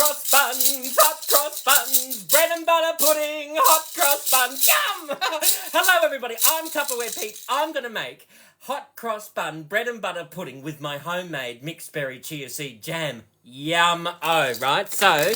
cross buns, bread and butter pudding, hot cross buns, yum! Hello everybody, I'm Tupperware Pete. I'm going to make hot cross bun, bread and butter pudding with my homemade mixed berry chia seed jam. Yum-o, right? So,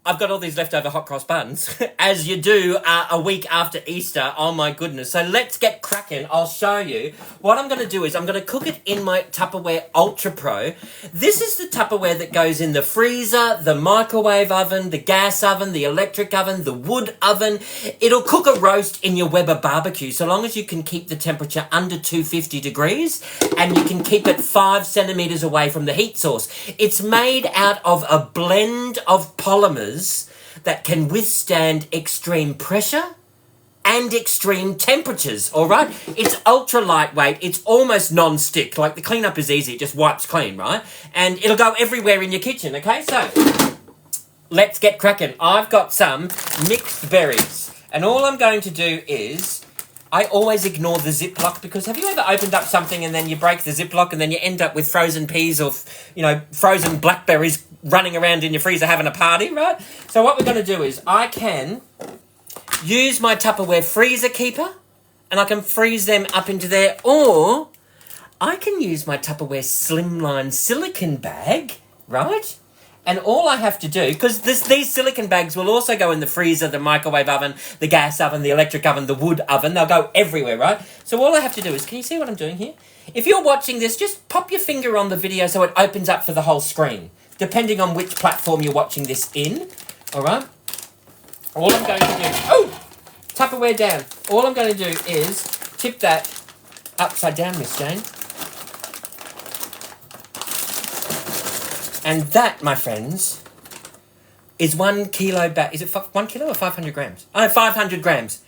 I've got all these leftover hot cross buns, as you do a week after Easter. Oh my goodness. So let's get cracking. I'll show you. What I'm going to do is I'm going to cook it in my Tupperware UltraPro. This is the Tupperware that goes in the freezer, the microwave oven, the gas oven, the electric oven, the wood oven. It'll cook a roast in your Weber barbecue, so long as you can keep the temperature under 250 degrees and you can keep it 5 centimeters away from the heat source. It's made out of a blend of polymers that can withstand extreme pressure and extreme temperatures, all right? It's ultra lightweight. It's almost non-stick. Like, the cleanup is easy. It just wipes clean, right? And it'll go everywhere in your kitchen, okay? So, let's get cracking. I've got some mixed berries. And all I'm going to do is, I always ignore the Ziploc, because have you ever opened up something and then you break the Ziploc and then you end up with frozen peas or, you know, frozen blackberries running around in your freezer having a party, right? So what we're going to do is I can use my Tupperware freezer keeper and I can freeze them up into there, or I can use my Tupperware slimline silicone bag, right? And all I have to do, because these silicone bags will also go in the freezer, the microwave oven, the gas oven, the electric oven, the wood oven. They'll go everywhere, right? So all I have to do is, can you see what I'm doing here? If you're watching this, just pop your finger on the video so it opens up for the whole screen, depending on which platform you're watching this in, all right? All I'm going to do... Oh! Tupperware down. All I'm going to do is tip that upside down, Miss Jane. And that, my friends, is 1 kilo back. Is it 1 kilo or 500 grams? Oh, 500 grams.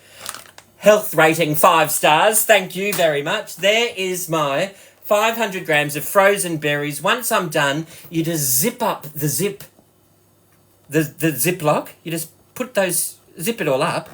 Health rating 5 stars. Thank you very much. There is my 500 grams of frozen berries. Once I'm done, you just zip up the Ziploc. You just zip it all up.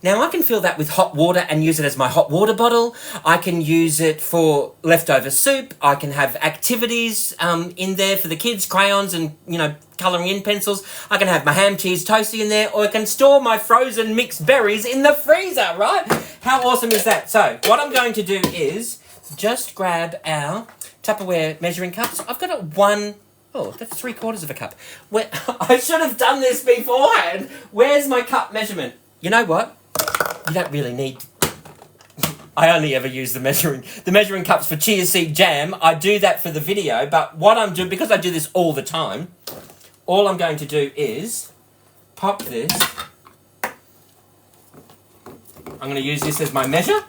Now, I can fill that with hot water and use it as my hot water bottle. I can use it for leftover soup. I can have activities in there for the kids, crayons and, you know, colouring in pencils. I can have my ham, cheese, toasty in there, or I can store my frozen mixed berries in the freezer, right? How awesome is that? So, what I'm going to do is just grab our Tupperware measuring cups. I've got oh, that's 3/4 of a cup. I should have done this beforehand. Where's my cup measurement? You know what? You don't really need... I only ever use the measuring cups for chia seed jam. I do that for the video, but what I'm doing, because I do this all the time, all I'm going to do is pop this. I'm going to use this as my measure,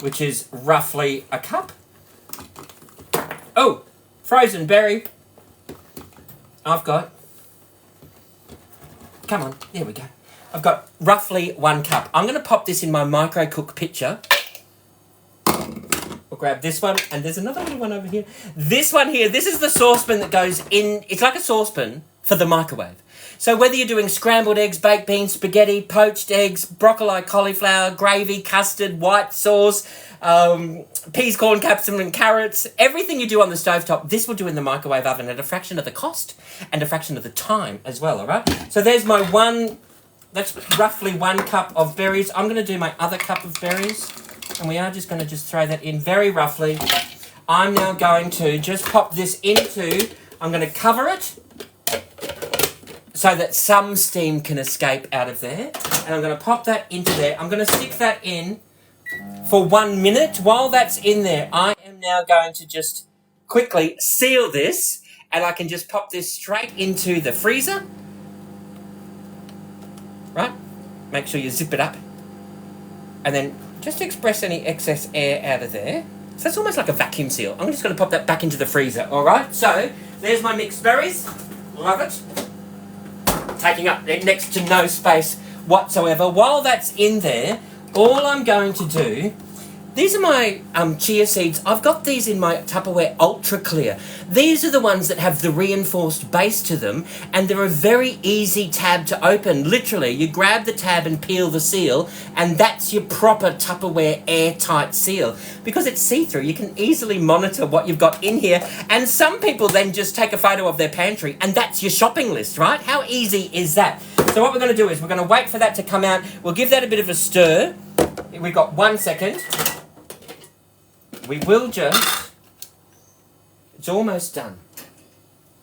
which is roughly a cup. Oh, frozen berry. I've got... Come on, there we go. I've got roughly 1 cup. I'm going to pop this in my micro cook pitcher. We'll grab this one, and there's another little one over here. This one here, this is the saucepan that goes in. It's like a saucepan for the microwave. So whether you're doing scrambled eggs, baked beans, spaghetti, poached eggs, broccoli, cauliflower, gravy, custard, white sauce, peas, corn, capsicum and carrots, everything you do on the stovetop, this will do in the microwave oven at a fraction of the cost and a fraction of the time as well, all right? So there's my that's roughly 1 cup of berries. I'm going to do my other cup of berries, and we are just going to throw that in very roughly. I'm now going to just pop this I'm going to cover it so that some steam can escape out of there, and I'm going to pop that into there. I'm going to stick that in for 1 minute. While that's in there, I am now going to just quickly seal this, and I can just pop this straight into the freezer. Right? Make sure you zip it up. And then just to express any excess air out of there. So that's almost like a vacuum seal. I'm just going to pop that back into the freezer, alright? So, there's my mixed berries. Love it. Taking up next to no space whatsoever. While that's in there, all I'm going to do These are my chia seeds. I've got these in my Tupperware Ultra Clear. These are the ones that have the reinforced base to them, and they're a very easy tab to open. Literally, you grab the tab and peel the seal, and that's your proper Tupperware airtight seal. Because it's see-through, you can easily monitor what you've got in here, and some people then just take a photo of their pantry, and that's your shopping list, right? How easy is that? So what we're going to do is we're going to wait for that to come out. We'll give that a bit of a stir. We've got 1 second. We will just... It's almost done.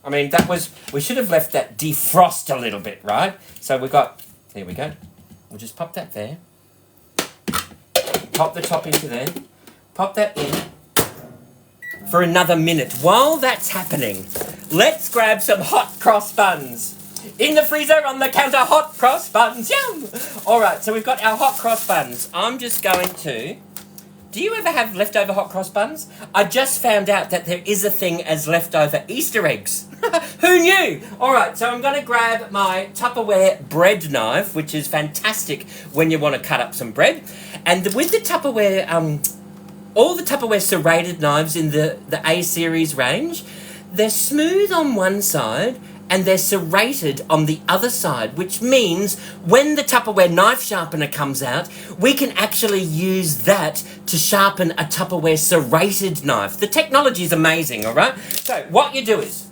I mean, we should have left that defrost a little bit, right? So we got... There we go. We'll just pop that there. Pop the top into there. Pop that in for another minute. While that's happening, let's grab some hot cross buns. In the freezer, on the counter, hot cross buns. Yum! All right, so we've got our hot cross buns. I'm just going to... Do you ever have leftover hot cross buns? I just found out that there is a thing as leftover Easter eggs. Who knew? All right, so I'm going to grab my Tupperware bread knife, which is fantastic when you want to cut up some bread. And with the Tupperware, all the Tupperware serrated knives in the A series range, they're smooth on one side and they're serrated on the other side, which means when the Tupperware knife sharpener comes out, we can actually use that to sharpen a Tupperware serrated knife. The technology is amazing, all right? So what you do is,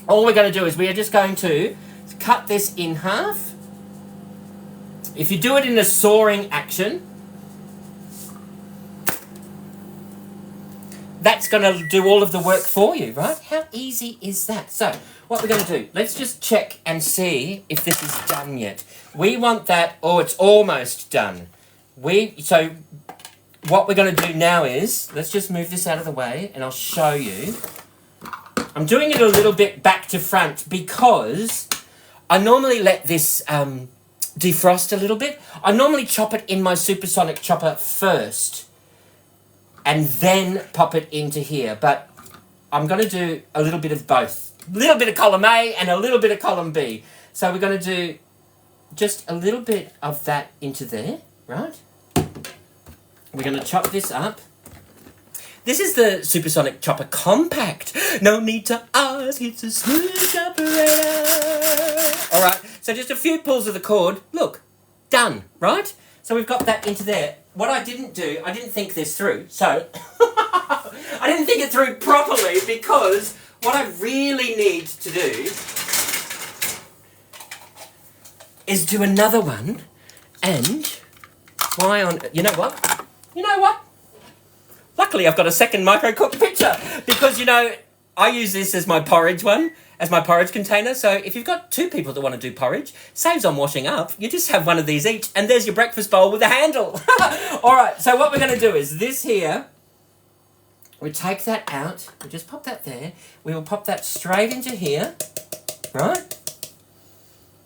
all we're going to do is we are just going to cut this in half. If you do it in a sawing action, that's going to do all of the work for you, right? How easy is that? So what we're going to do, let's just check and see if this is done yet. We want that, it's almost done. So what we're going to do now is, let's just move this out of the way and I'll show you. I'm doing it a little bit back to front because I normally let this defrost a little bit. I normally chop it in my supersonic chopper first and then pop it into here, but I'm going to do a little bit of both. A little bit of column A and a little bit of column B. So we're going to do just a little bit of that into there, right? We're going to chop this up. This is the Supersonic Chopper Compact. No need to ask, it's a smooth operator. All right, so just a few pulls of the cord. Look, done, right? So we've got that into there. What I didn't do, I didn't think this through. So I didn't think it through properly because what I really need to do is do another one. And you know what? Luckily, I've got a second micro-cooked pitcher because, I use this as my porridge container. So if you've got two people that want to do porridge, saves on washing up. You just have one of these each and there's your breakfast bowl with a handle. All right, so what we're going to do is this here. We take that out. We just pop that there. We will pop that straight into here, right?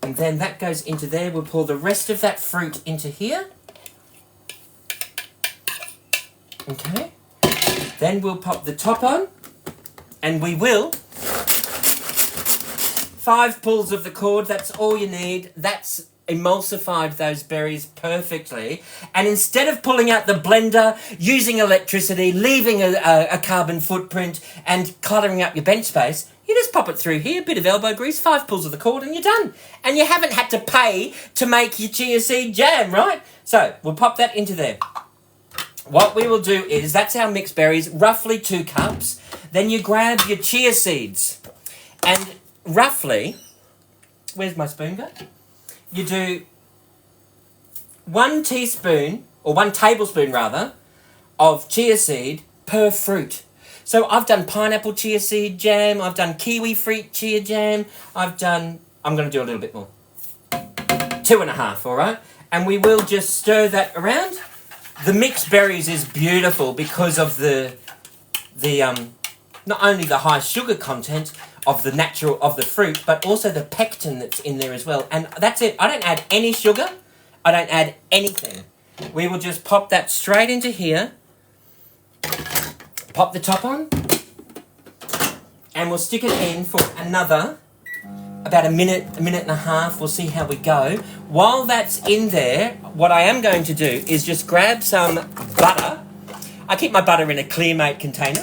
And then that goes into there. We'll pour the rest of that fruit into here. Okay. Then we'll pop the top on. And we will. 5 pulls of the cord. That's all you need. That's emulsified those berries perfectly. And instead of pulling out the blender, using electricity, leaving a carbon footprint and cluttering up your bench space, you just pop it through here, a bit of elbow grease, 5 pulls of the cord and you're done. And you haven't had to pay to make your chia seed jam, right? So we'll pop that into there. What we will do is, that's our mixed berries, roughly 2 cups. Then you grab your chia seeds and roughly, where's my spoon go? You do 1 teaspoon, or 1 tablespoon rather, of chia seed per fruit. So I've done pineapple chia seed jam, I've done kiwi fruit chia jam, I'm going to do a little bit more. 2.5, all right? And we will just stir that around. The mixed berries is beautiful because of the not only the high sugar content of the fruit, but also the pectin that's in there as well. And that's it. I don't add any sugar. I don't add anything. We will just pop that straight into here. Pop the top on. And we'll stick it in for another, about a minute and a half. We'll see how we go. While that's in there, what I am going to do is just grab some butter. I keep my butter in a Clearmate container.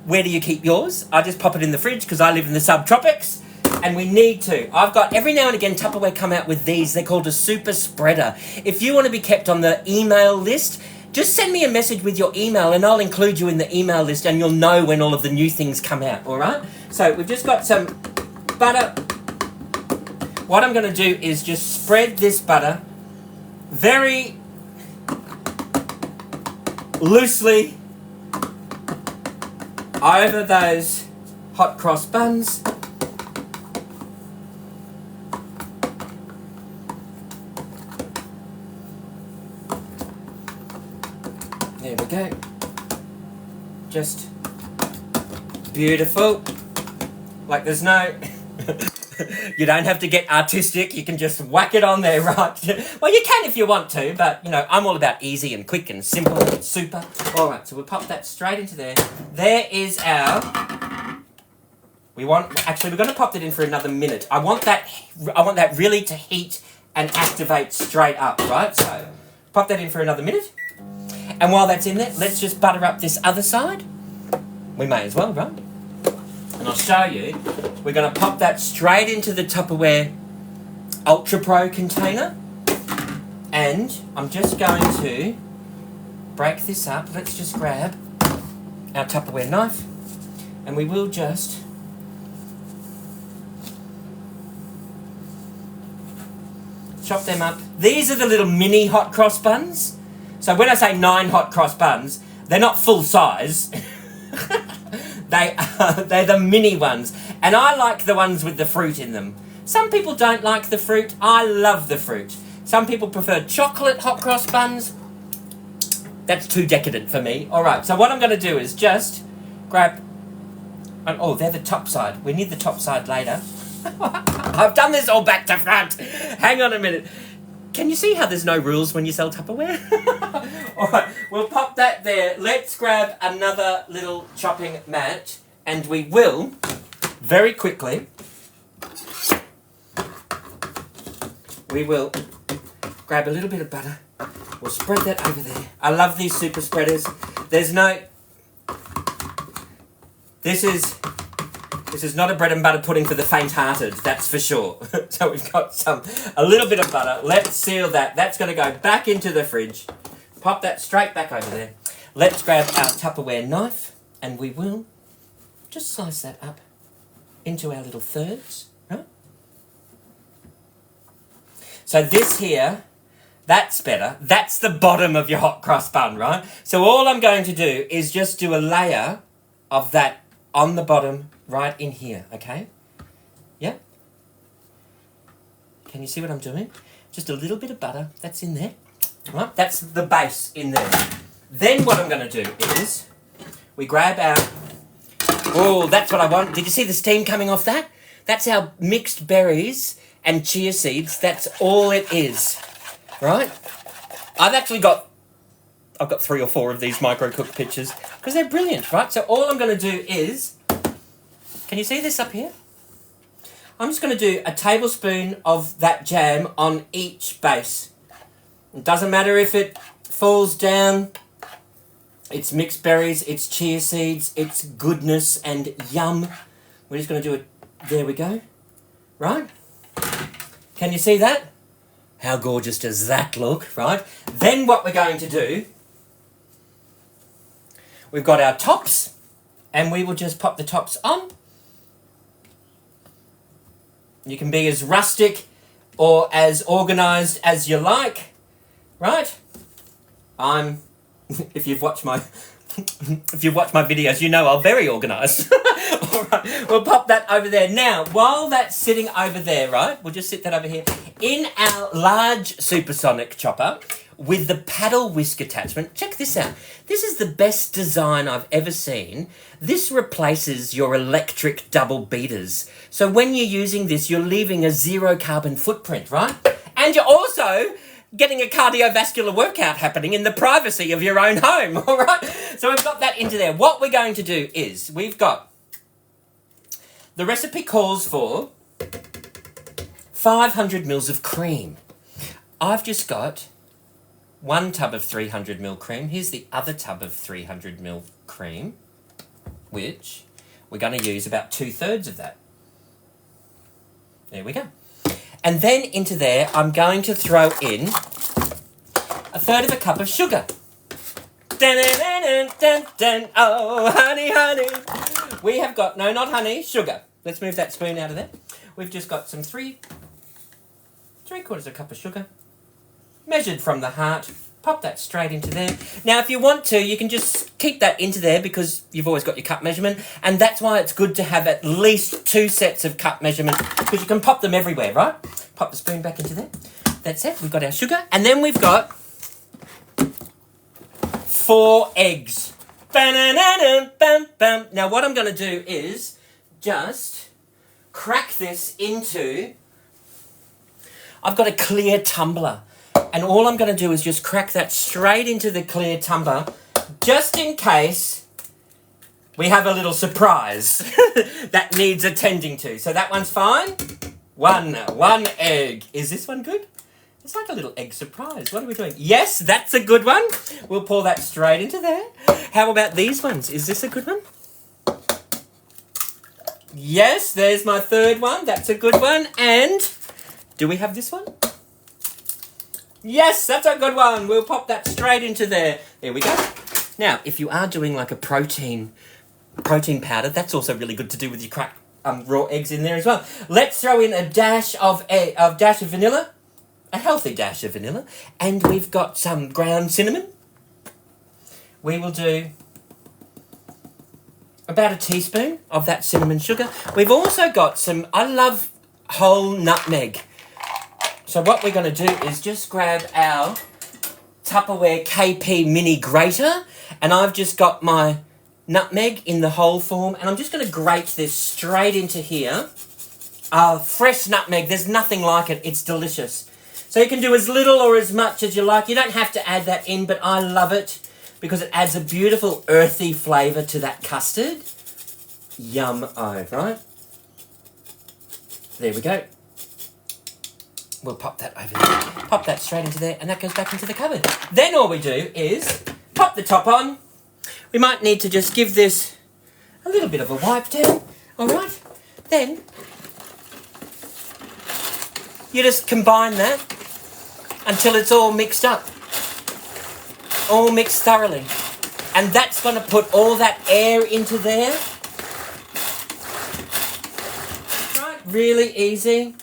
Where do you keep yours? I just pop it in the fridge because I live in the subtropics. And we need to. I've got, every now and again, Tupperware come out with these. They're called a super spreader. If you want to be kept on the email list, just send me a message with your email and I'll include you in the email list and you'll know when all of the new things come out, all right? So we've just got some butter. What I'm going to do is just spread this butter very loosely over those hot cross buns. There we go. Just beautiful. Like there's no... You don't have to get artistic. You can just whack it on there, right? Well, you can if you want to, but, you know, I'm all about easy and quick and simple and super. All right, so we'll pop that straight into there. There is our... Actually, we're going to pop that in for another minute. I want that really to heat and activate straight up, right? So, pop that in for another minute. And while that's in there, let's just butter up this other side. We may as well, right? And I'll show you. We're going to pop that straight into the Tupperware UltraPro container. And I'm just going to break this up. Let's just grab our Tupperware knife. And we will just... chop them up. These are the little mini hot cross buns. So when I say 9 hot cross buns, they're not full size. They're the mini ones. And I like the ones with the fruit in them. Some people don't like the fruit. I love the fruit. Some people prefer chocolate hot cross buns. That's too decadent for me. All right, so what I'm going to do is just grab... Oh, they're the top side. We need the top side later. I've done this all back to front. Hang on a minute. Can you see how there's no rules when you sell Tupperware? All right, we'll pop that there. Let's grab another little chopping mat and we will, very quickly, we will grab a little bit of butter. We'll spread that over there. I love these super spreaders. There's no... This is not a bread and butter pudding for the faint-hearted, that's for sure. So we've got a little bit of butter. Let's seal that. That's going to go back into the fridge. Pop that straight back over there. Let's grab our Tupperware knife and we will just slice that up into our little thirds, right? So this here, that's better. That's the bottom of your hot cross bun, right? So all I'm going to do is just do a layer of that on the bottom right in here, okay? Yeah? Can you see what I'm doing? Just a little bit of butter, that's in there. Right? That's the base in there. Then what I'm going to do is we grab our... Oh, that's what I want. Did you see the steam coming off that? That's our mixed berries and chia seeds. That's all it is. Right? I've got 3 or 4 of these micro-cooked pictures because they're brilliant, right? So all I'm going to do is... Can you see this up here? I'm just going to do a tablespoon of that jam on each base. It doesn't matter if it falls down. It's mixed berries, it's chia seeds, it's goodness and yum. We're just going to do it. There we go. Right? Can you see that? How gorgeous does that look, right? Then what we're going to do, we've got our tops, and we will just pop the tops on. You can be as rustic or as organised as you like, right? If you've watched my videos, you know I'm very organised. All right, we'll pop that over there. Now, while that's sitting over there, right, we'll just sit that over here. In our large supersonic chopper with the paddle whisk attachment, check this out. This is the best design I've ever seen. This replaces your electric double beaters. So when you're using this, you're leaving a 0 carbon footprint, right? And you're also getting a cardiovascular workout happening in the privacy of your own home, all right? So we've got that into there. What we're going to do is we've got... The recipe calls for 500 mils of cream. I've just got 1 tub of 300ml cream. Here's the other tub of 300ml cream, which we're going to use about 2/3 of that. There we go. And then into there, I'm going to throw in 1/3 of a cup of sugar. Dun, dun, dun, dun, dun. Oh, honey, honey. We have got, no, not honey, sugar. Let's move that spoon out of there. We've just got some 3/4 cup of sugar, measured from the heart. Pop that straight into there. Now, if you want to, you can just keep that into there because you've always got your cup measurement, and that's why it's good to have at least 2 sets of cup measurement because you can pop them everywhere, right? Pop the spoon back into there. That's it. We've got our sugar, and then we've got 4 eggs. Now, what I'm going to do is just crack this into... I've got a clear tumbler, and all I'm going to do is just crack that straight into the clear tumbler, just in case we have a little surprise that needs attending to. So that one's fine. One egg. Is this one good? It's like a little egg surprise. What are we doing? Yes, that's a good one. We'll pour that straight into there. How about these ones? Is this a good one? Yes, there's my 3rd one. That's a good one. And do we have this one? Yes, that's a good one. We'll pop that straight into there. There we go. Now, if you are doing like a protein powder, that's also really good to do with your cracked raw eggs in there as well. Let's throw in a dash of vanilla. A healthy dash of vanilla, and we've got some ground cinnamon. We will do about a teaspoon of that cinnamon sugar. We've also got some, I love whole nutmeg. So what we're going to do is just grab our Tupperware KP mini grater, and I've just got my nutmeg in the whole form, and I'm just going to grate this straight into here. Fresh nutmeg, there's nothing like it. It's delicious. So you can do as little or as much as you like. You don't have to add that in, but I love it because it adds a beautiful earthy flavour to that custard. Yum-o, right? There we go. We'll pop that over there. Pop that straight into there, and that goes back into the cupboard. Then all we do is pop the top on. We might need to just give this a little bit of a wipe down. All right? Then you just combine that until it's all mixed up. All mixed thoroughly. And that's going to put all that air into there. Right, really easy.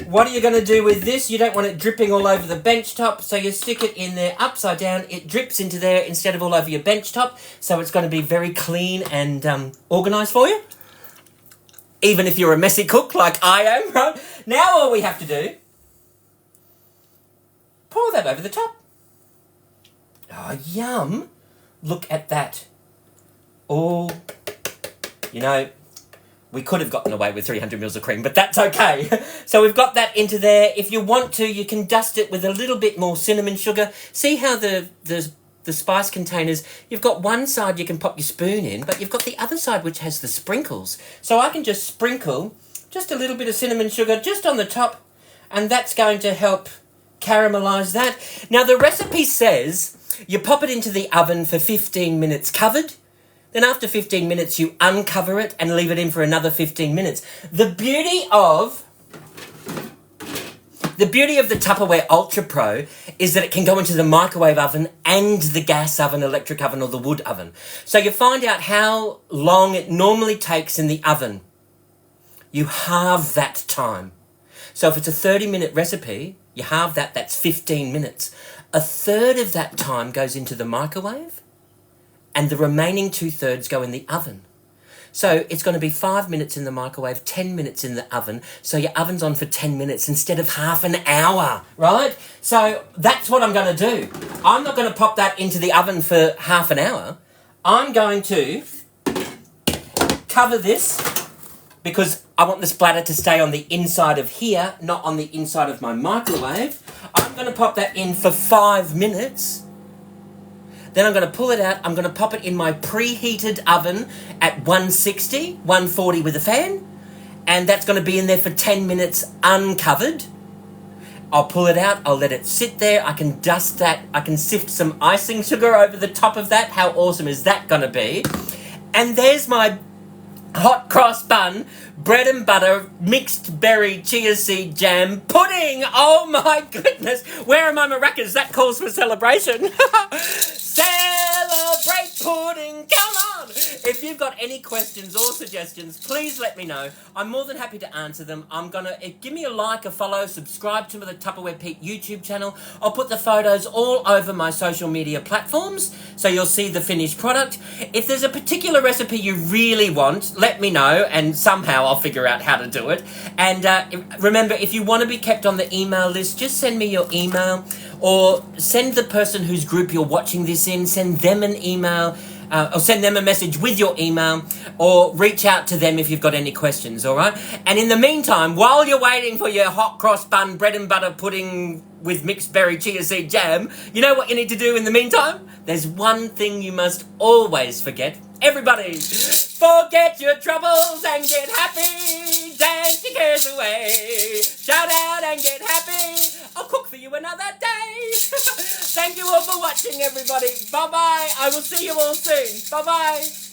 What are you going to do with this? You don't want it dripping all over the bench top, so you stick it in there upside down. It drips into there instead of all over your bench top, so it's going to be very clean and organised for you. Even if you're a messy cook like I am, right? Now all we have to do, pour that over the top. Oh, yum. Look at that. Oh, you know, we could have gotten away with 300 mils of cream, but that's okay. So we've got that into there. If you want to, you can dust it with a little bit more cinnamon sugar. See how the spice containers, you've got one side you can pop your spoon in, but you've got the other side which has the sprinkles. So I can just sprinkle just a little bit of cinnamon sugar just on the top, and that's going to help caramelise that. Now the recipe says you pop it into the oven for 15 minutes covered. Then after 15 minutes you uncover it and leave it in for another 15 minutes. The beauty of the Tupperware UltraPro is that it can go into the microwave oven and the gas oven, electric oven, or the wood oven. So you find out how long it normally takes in the oven. You halve that time. So if it's a 30-minute recipe, you halve that, that's 15 minutes. 1/3 of that time goes into the microwave, and the remaining 2/3 go in the oven. So it's going to be 5 minutes in the microwave, 10 minutes in the oven. So your oven's on for 10 minutes instead of half an hour, right? So that's what I'm going to do. I'm not going to pop that into the oven for half an hour. I'm going to cover this because I want the splatter to stay on the inside of here, not on the inside of my microwave. I'm going to pop that in for 5 minutes. Then I'm going to pull it out. I'm going to pop it in my preheated oven at 160, 140 with a fan. And that's going to be in there for 10 minutes uncovered. I'll pull it out, I'll let it sit there, I can dust that, I can sift some icing sugar over the top of that. How awesome is that gonna be? And there's my hot cross bun, bread and butter, mixed berry chia seed jam pudding. Oh my goodness. Where are my maracas? That calls for celebration. Celebrate pudding. Come on. If you've got any questions or suggestions, please let me know. I'm more than happy to answer them. Give me a like, a follow, subscribe to the Tupperware Pete YouTube channel. I'll put the photos all over my social media platforms so you'll see the finished product. If there's a particular recipe you really want, let me know and somehow I'll figure out how to do it. And remember, if you want to be kept on the email list, just send me your email or send the person whose group you're watching this in, send them an email. Or send them a message with your email, or reach out to them if you've got any questions, all right? And in the meantime, while you're waiting for your hot cross bun, bread and butter pudding with mixed berry chia seed jam, you know what you need to do in the meantime? There's one thing you must always forget. Everybody, forget your troubles and get happy. Dance your cares away. Shout out and get happy. I'll cook for you another day. Thank you all for watching, everybody. Bye-bye. I will see you all soon. Bye-bye.